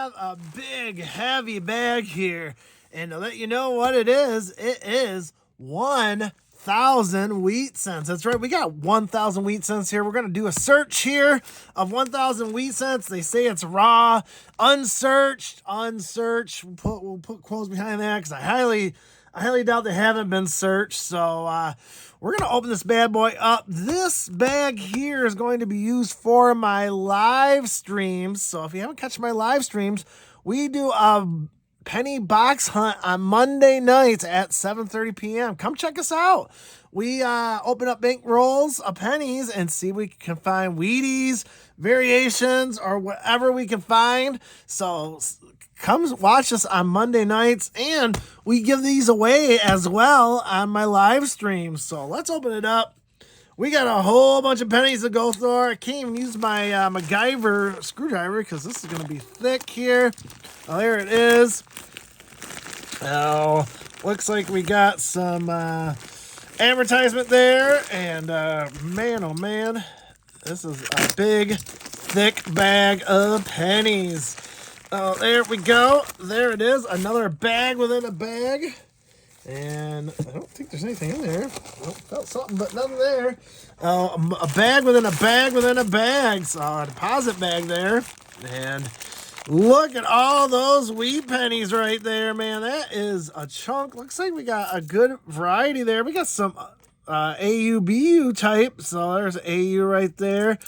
have a big, heavy bag here. And to let you know what it is 1,000 wheat cents. That's right, we got 1,000 wheat cents here. We're going to do a search here of 1,000 wheat cents. They say it's raw, unsearched. We'll put quotes behind that because I highly doubt they haven't been searched. So we're going to open this bad boy up. This bag here is going to be used for my live streams. So if you haven't catch my live streams, we do a penny box hunt on Monday nights at 7:30 p.m. Come check us out. We open up bank rolls of pennies and see if we can find Wheaties, variations, or whatever we can find. So come watch us on Monday nights, and we give these away as well on my live streams. So let's open it up. We got a whole bunch of pennies to go through. I can't even use my MacGyver screwdriver because this is going to be thick here. Oh, there it is. Oh, looks like we got some advertisement there. And man, oh man, this is a big, thick bag of pennies. Oh, there we go. There it is. Another bag within a bag. And I don't think there's anything in there. Oh, felt something, but nothing there. A bag within a bag within a bag. So a deposit bag there. And look at all those wheat pennies right there, man. That is a chunk. Looks like we got a good variety there. We got some AU-BU type. So there's AU right there.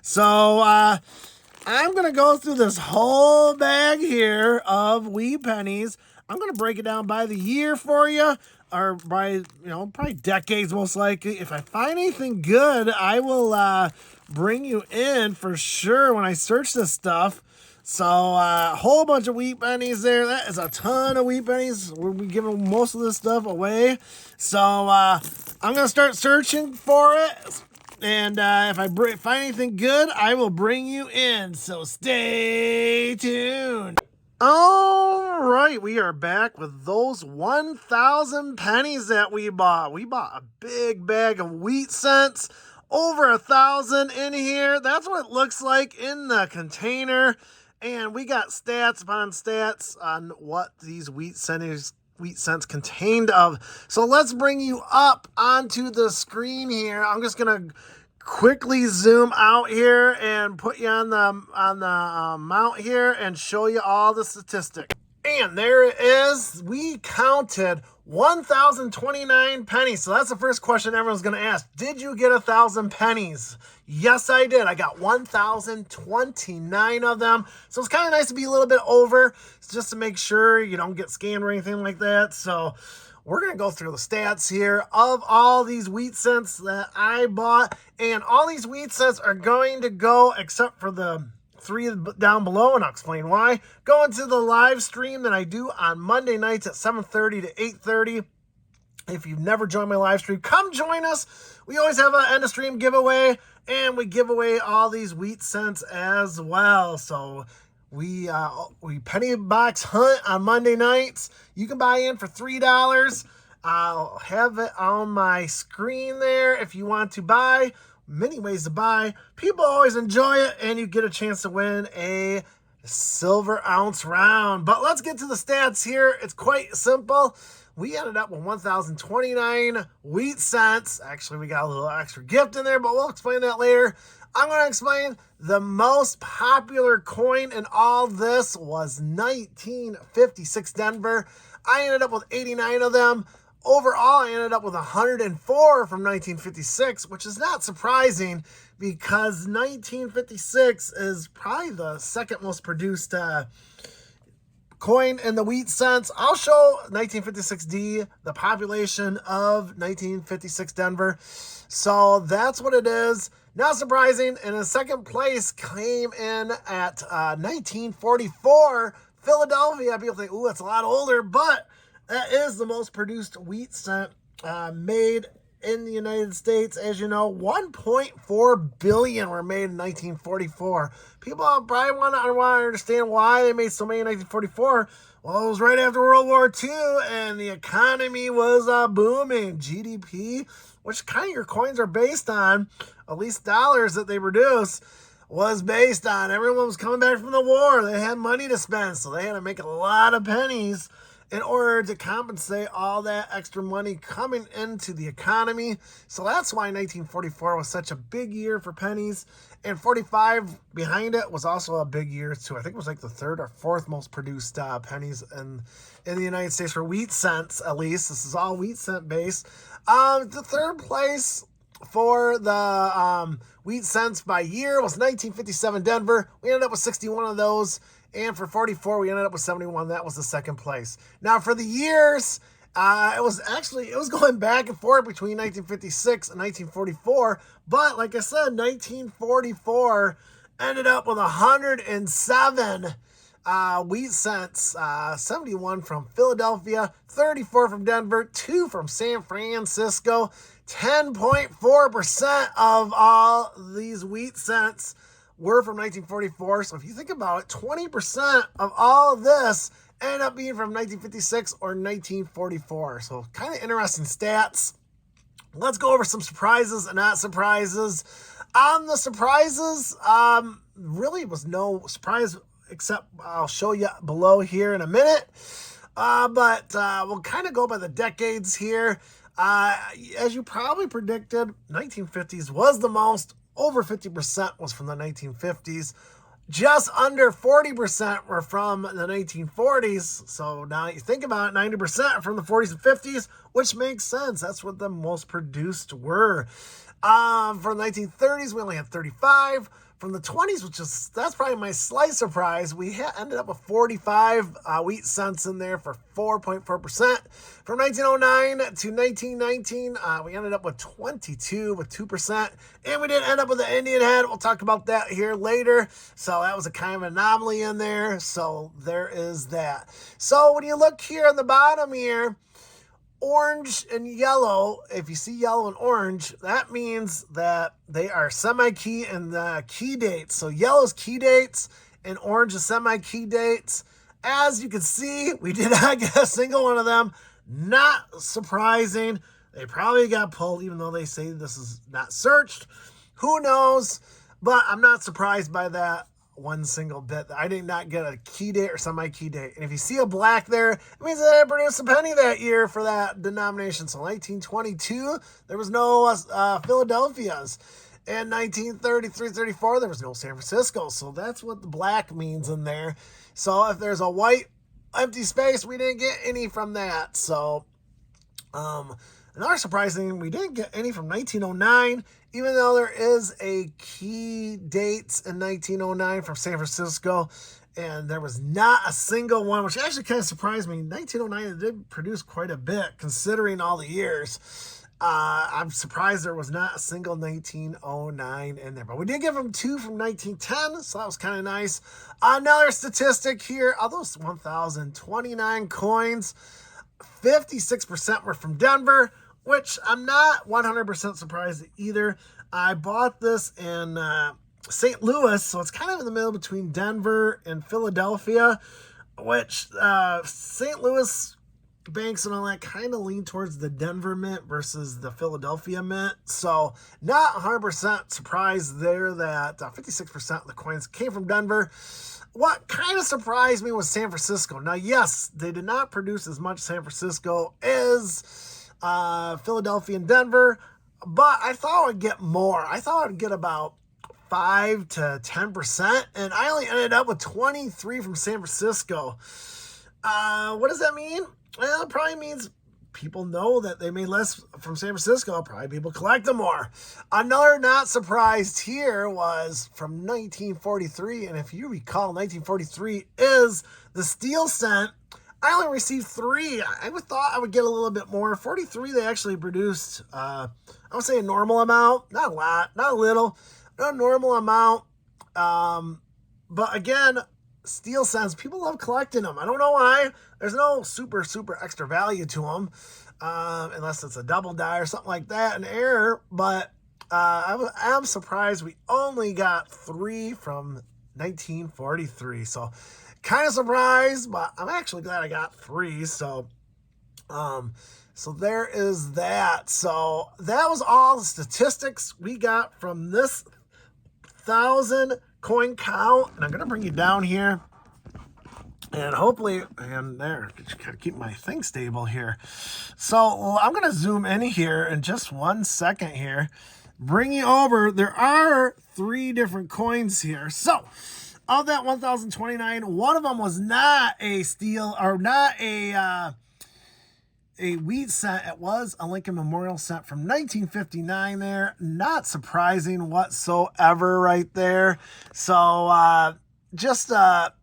So I'm going to go through this whole bag here of wheat pennies. I'm going to break it down by the year for you, or by, probably decades most likely. If I find anything good, I will bring you in for sure when I search this stuff. So a whole bunch of wheat pennies there. That is a ton of wheat pennies. We'll be giving most of this stuff away. So I'm going to start searching for it. And if I find anything good, I will bring you in. So stay tuned. All right, we are back with those 1,000 pennies that we bought. We bought a big bag of wheat cents, over 1,000 in here. That's what it looks like in the container. And we got stats upon stats on what these wheat cents contained of. So let's bring you up onto the screen here. I'm just gonna quickly zoom out here and put you on the mount here and show you all the statistics. And there it is. We counted 1,029 pennies. So that's the first question everyone's going to ask. Did you get 1,000 pennies? Yes, I did. I got 1,029 of them. So it's kind of nice to be a little bit over just to make sure you don't get scammed or anything like that. So we're going to go through the stats here of all these wheat cents that I bought. And all these wheat cents are going to go, except for the 3 down below, and I'll explain why, go into the live stream that I do on Monday nights at 7:30 to 8:30. If you've never joined my live stream, come join us. We always have an end of stream giveaway, and we give away all these wheat cents as well. So we penny box hunt on Monday nights. You can buy in for $3. I'll have it on my screen there if you want to buy. Many ways to buy. People always enjoy it, and you get a chance to win a silver ounce round. But let's get to the stats here. It's quite simple. We ended up with 1,029 wheat cents. Actually, we got a little extra gift in there, but we'll explain that later. I'm going to explain the most popular coin in all this was 1956 Denver. I ended up with 89 of them. Overall, I ended up with 104 from 1956, which is not surprising because 1956 is probably the second most produced coin in the wheat cents. I'll show 1956D, the population of 1956 Denver. So that's what it is. Not surprising. And in second place came in at 1944 Philadelphia. People think, ooh, that's a lot older, but that is the most produced wheat cent made in the United States. As you know, 1.4 billion were made in 1944. People probably want to understand why they made so many in 1944. Well, it was right after World War II, and the economy was booming. GDP, which kind of your coins are based on, at least dollars that they produce, was based on. Everyone was coming back from the war. They had money to spend, so they had to make a lot of pennies in order to compensate all that extra money coming into the economy. So that's why 1944 was such a big year for pennies. And 45 behind it was also a big year too. I think it was like the third or fourth most produced pennies in the United States for wheat cents, at least. This is all wheat cent based. The third place for the wheat cents by year was 1957 Denver. We ended up with 61 of those. And for 44, we ended up with 71. That was the second place. Now, for the years, it was going back and forth between 1956 and 1944. But like I said, 1944 ended up with 107 wheat cents, 71 from Philadelphia, 34 from Denver, 2 from San Francisco. 10.4% of all these wheat cents were from 1944. So if you think about it, 20% of all of this ended up being from 1956 or 1944. So kind of interesting stats. Let's go over some surprises and not surprises. The surprises, really was no surprise, except I'll show you below here in a minute. But we'll kind of go by the decades here. As you probably predicted, 1950s was the most. Over 50% was from the 1950s. Just under 40% were from the 1940s. So now you think about it, 90% from the 40s and 50s, which makes sense. That's what the most produced were. From the 1930s, we only had 35. From the 20s, that's probably my slight surprise, we ended up with 45 wheat cents in there for 4.4%. From 1909 to 1919, we ended up with 22 with 2%. And we did end up with the Indian head. We'll talk about that here later. So that was a kind of anomaly in there. So there is that. So when you look here on the bottom here, orange and yellow, if you see yellow and orange, that means that they are semi-key and the key dates. So yellow is key dates and orange is semi-key dates. As you can see, we did not get a single one of them. Not surprising. They probably got pulled, even though they say this is not searched. Who knows? But I'm not surprised by that one single bit. I did not get a key date or semi-key date. And if you see a black there, it means that they produced a penny that year for that denomination. So 1922, there was no Philadelphia's. In 1933-34, there was no San Francisco. So that's what the black means in there. So if there's a white empty space, we didn't get any from that. So another surprising, we didn't get any from 1909, even though there is a key dates in 1909 from San Francisco, and there was not a single one, which actually kind of surprised me. 1909, it did produce quite a bit, considering all the years. I'm surprised there was not a single 1909 in there, but we did give them 2 from 1910, so that was kind of nice. Another statistic here, of those 1,029 coins, 56% were from Denver, which I'm not 100% surprised either. I bought this in St. Louis, so it's kind of in the middle between Denver and Philadelphia, which St. Louis banks and all that kind of lean towards the Denver mint versus the Philadelphia mint. So not 100% surprised there that 56% of the coins came from Denver. What kind of surprised me was San Francisco. Now, yes, they did not produce as much San Francisco as Philadelphia and Denver, but I thought I would get more. I thought I would get about 5 to 10%, and I only ended up with 23 from San Francisco. What does that mean? Well, it probably means people know that they made less from San Francisco. Probably people collect them more. Another not surprised here was from 1943, and if you recall, 1943 is the steel cent. I only received 3. I thought I would get a little bit more. 43, they actually produced, I would say a normal amount. Not a lot, not a little, not a normal amount. But again, steel cents, people love collecting them. I don't know why. There's no super extra value to them, unless it's a double die or something like that, an error. But I'm surprised we only got 3 from 1943. So kind of surprised, but I'm actually glad I got 3. So there is that. So that was all the statistics we got from this 1,000 coin count. And I'm going to bring you down here. And hopefully, and there, just gotta keep my thing stable here. So I'm gonna zoom in here in just 1 second here. Bring you over. There are 3 different coins here. So of that 1,029, one of them was not a steel or not a wheat cent. It was a Lincoln Memorial cent from 1959 there. Not surprising whatsoever right there. So just a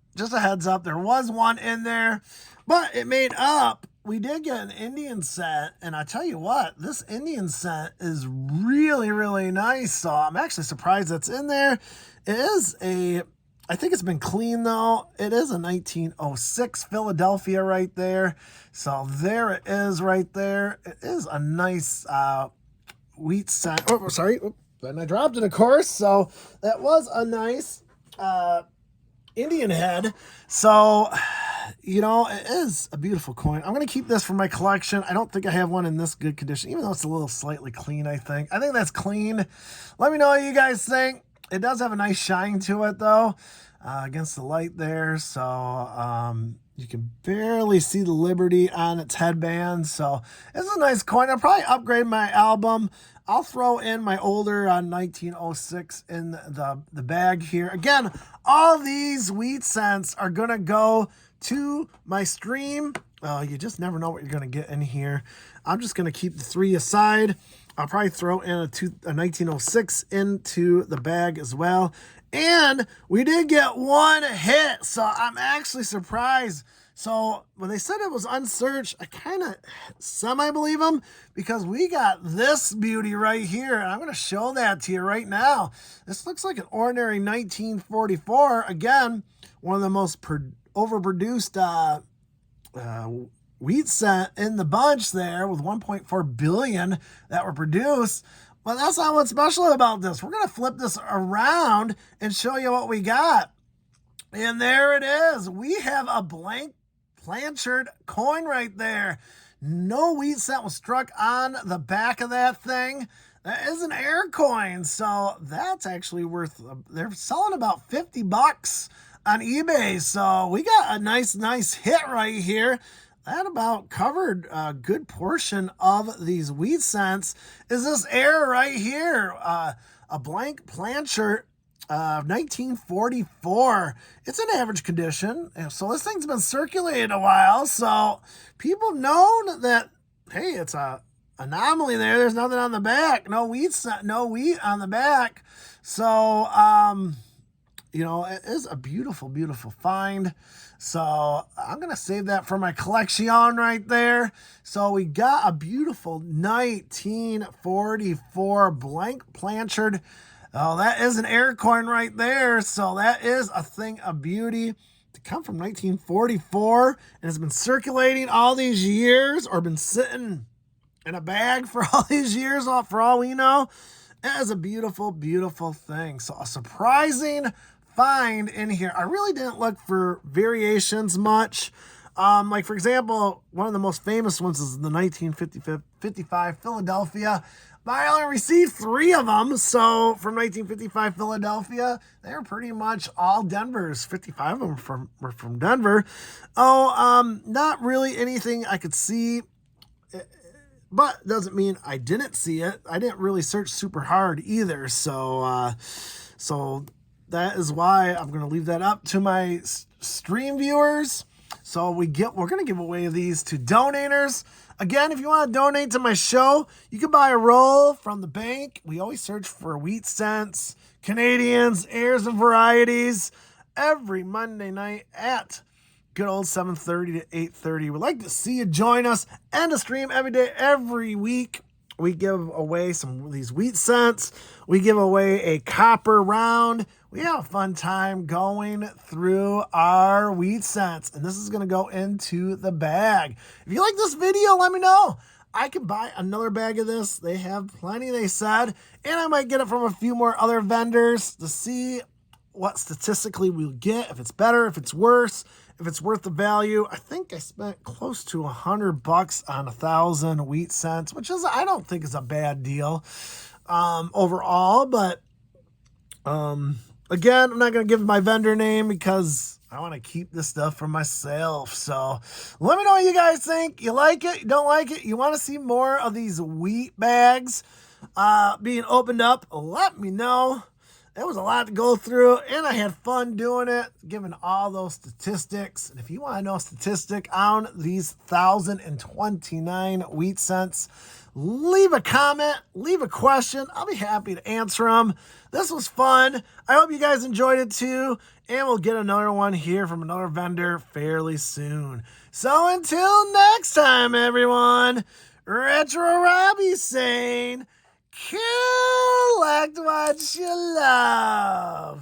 heads up, there was one in there, but it made up. We did get an Indian cent, and I tell you what, this Indian cent is really, really nice. So I'm actually surprised that's in there. It is I think it's been clean though. It is a 1906 Philadelphia right there. So there it is right there. It is a nice wheat cent. Oh, sorry. And I dropped it, of course. So that was a nice Indian head. So, you know, it is a beautiful coin. I'm going to keep this for my collection. I don't think I have one in this good condition, even though it's a little slightly clean, I think. I think that's clean. Let me know what you guys think. It does have a nice shine to it, though, against the light there. So, you can barely see the Liberty on its headband. So, it's a nice coin. I'll probably upgrade my album. I'll throw in my older 1906 in the bag here. Again, all these wheat cents are going to go to my stream. You just never know what you're going to get in here. I'm just going to keep the 3 aside. I'll probably throw in a 1906 into the bag as well. And we did get 1 hit, so I'm actually surprised. So when they said it was unsearched, I kind of semi-believe them because we got this beauty right here. And I'm going to show that to you right now. This looks like an ordinary 1944. Again, one of the most overproduced wheat cent in the bunch there with 1.4 billion that were produced. But that's not what's special about this. We're going to flip this around and show you what we got. And there it is. We have a blank Blanchard coin right there. No wheat cent was struck on the back of that thing. That is an air coin, so that's actually worth, they're selling about $50 on eBay. So we got a nice hit right here. That about covered a good portion of these wheat cents. Is this air right here? A blank Blanchard 1944. It's in average condition. So this thing's been circulating a while. So people have known that, hey, it's a anomaly there. There's nothing on the back. No wheat on the back. So, you know, it is a beautiful, beautiful find. So I'm going to save that for my collection right there. So we got a beautiful 1944 blank Blanchard. Oh, that is an air coin right there. So that is a thing of beauty to come from 1944 and has been circulating all these years or been sitting in a bag for all these years, for all we know. It is a beautiful, beautiful thing. So a surprising find in here. I really didn't look for variations much. Like, for example, one of the most famous ones is the 1955 Philadelphia. But I only received 3 of them. So from 1955 Philadelphia, they were pretty much all Denver's. 55 of them were from Denver. Not really anything I could see. But doesn't mean I didn't see it. I didn't really search super hard either. So that is why I'm going to leave that up to my stream viewers. So we're going to give away these to donators. Again, if you want to donate to my show, you can buy a roll from the bank. We always search for wheat cents, Canadians, airs, and varieties every Monday night at good old 7:30 to 8:30. We'd like to see you join us and to stream every day, every week. We give away some of these wheat cents. We give away a copper round. We have a fun time going through our wheat cents. And this is going to go into the bag. If you like this video, let me know. I can buy another bag of this. They have plenty, they said. And I might get it from a few more other vendors to see what statistically we'll get. If it's better, if it's worse, if it's worth the value. I think I spent close to $100 on 1,000 wheat cents, which is, I don't think is a bad deal overall, but Again, I'm not going to give my vendor name because I want to keep this stuff for myself. So let me know what you guys think. You like it? You don't like it? You want to see more of these wheat bags being opened up? Let me know. It was a lot to go through, and I had fun doing it, giving all those statistics. And if you want to know a statistic on these 1,029 wheat cents, leave a comment, leave a question. I'll be happy to answer them. This was fun. I hope you guys enjoyed it too, and we'll get another one here from another vendor fairly soon. So until next time, everyone, Retro Robbie saying, collect what you love.